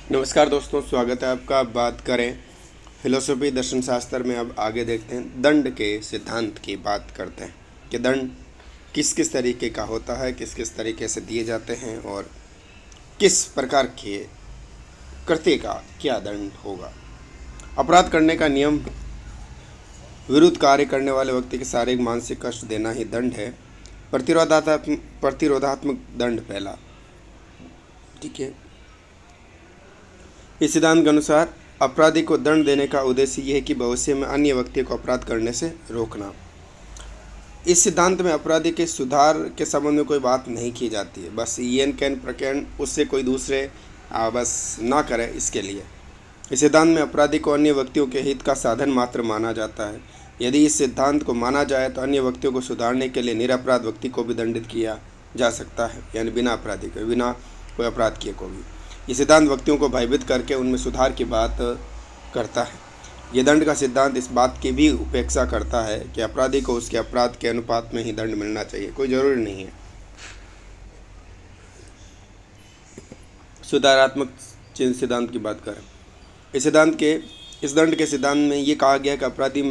नमस्कार दोस्तों, स्वागत है आपका। अब बात करें फिलोसफी दर्शन शास्त्र में। अब आगे देखते हैं, दंड के सिद्धांत की बात करते हैं कि दंड किस किस तरीके का होता है, किस किस तरीके से दिए जाते हैं और किस प्रकार के कृत्य का क्या दंड होगा। अपराध करने का नियम विरुद्ध कार्य करने वाले व्यक्ति के शारीरिक मानसिक कष्ट देना ही दंड है। प्रतिरोधात्मक दंड पहला, ठीक है। इस सिद्धांत के अनुसार अपराधी को दंड देने का उद्देश्य यह है कि भविष्य में अन्य व्यक्ति को अपराध करने से रोकना। इस सिद्धांत में अपराधी के सुधार के संबंध में कोई बात नहीं की जाती है, बस येन कैन प्रकरण उससे कोई दूसरे बस ना करे, इसके लिए। इस सिद्धांत में अपराधी को अन्य व्यक्तियों के हित का साधन मात्र माना जाता है। यदि इस सिद्धांत को माना जाए तो अन्य व्यक्तियों को सुधारने के लिए निरपराध व्यक्ति को भी दंडित किया जा सकता है, यानी बिना अपराधी के, बिना कोई अपराध किए को भी। ये सिद्धांत व्यक्तियों को भयभीत करके उनमें सुधार की बात करता है। ये दंड का सिद्धांत इस बात की भी उपेक्षा करता है कि अपराधी को उसके अपराध के अनुपात में ही दंड मिलना चाहिए, कोई जरूरी नहीं है। सुधारात्मक सिद्धांत की बात करें, इस दंड के सिद्धांत में ये कहा गया कि अपराधी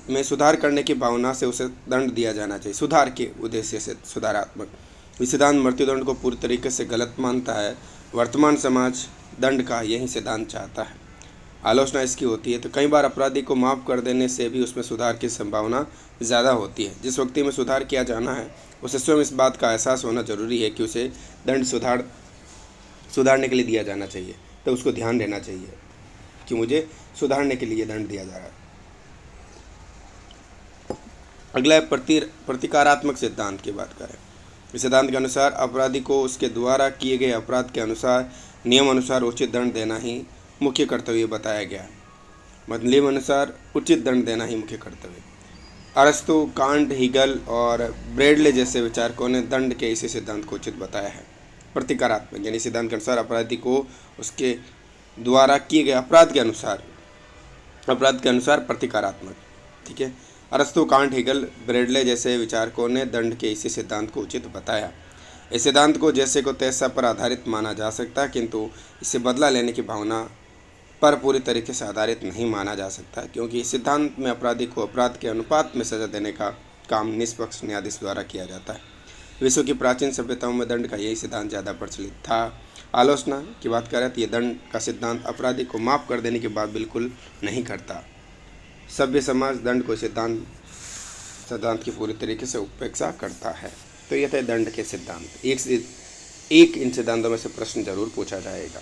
में सुधार करने की भावना से उसे दंड दिया जाना चाहिए, सुधार के उद्देश्य से। सुधारात्मक ये सिद्धांत मृत्युदंड को पूरी तरीके से गलत मानता है। वर्तमान समाज दंड का यही सिद्धांत चाहता है। आलोचना इसकी होती है तो कई बार अपराधी को माफ़ कर देने से भी उसमें सुधार की संभावना ज़्यादा होती है। जिस व्यक्ति में सुधार किया जाना है उसे स्वयं इस बात का एहसास होना जरूरी है कि उसे दंड सुधारने के लिए दिया जाना चाहिए, तो उसको ध्यान देना चाहिए कि मुझे सुधारने के लिए दंड दिया जा रहा है। अगला है प्रतिकारात्मक सिद्धांत की बात करें। इस सिद्धांत के अनुसार अपराधी को उसके द्वारा किए गए अपराध के अनुसार नियम अनुसार उचित दंड देना ही मुख्य कर्तव्य बताया गया है। नियम अनुसार उचित दंड देना ही मुख्य कर्तव्य। अरस्तु, कांट, हीगल और ब्रेडले जैसे विचारकों ने दंड के इसी सिद्धांत को उचित बताया है। प्रतिकारात्मक यानी सिद्धांत के अनुसार अपराधी को उसके द्वारा किए गए अपराध के अनुसार प्रतिकारात्मक, ठीक है। अरस्तु, कांट, हीगल, ब्रेडले जैसे विचारकों ने दंड के इसी सिद्धांत को उचित बताया। इस सिद्धांत को जैसे को तैसा पर आधारित माना जा सकता है, किंतु इसे बदला लेने की भावना पर पूरी तरीके से आधारित नहीं माना जा सकता, क्योंकि इस सिद्धांत में अपराधी को अपराध के अनुपात में सजा देने का काम निष्पक्ष न्यायाधीश द्वारा किया जाता है। विश्व की प्राचीन सभ्यताओं में दंड का यही सिद्धांत ज़्यादा प्रचलित था। आलोचना की बात करें तो ये दंड का सिद्धांत अपराधी को माफ़ कर देने की बात बिल्कुल नहीं करता। सभ्य समाज दंड को सिद्धांत की पूरी तरीके से उपेक्षा करता है। तो यह थे दंड के सिद्धांत। एक इन सिद्धांतों में से प्रश्न जरूर पूछा जाएगा।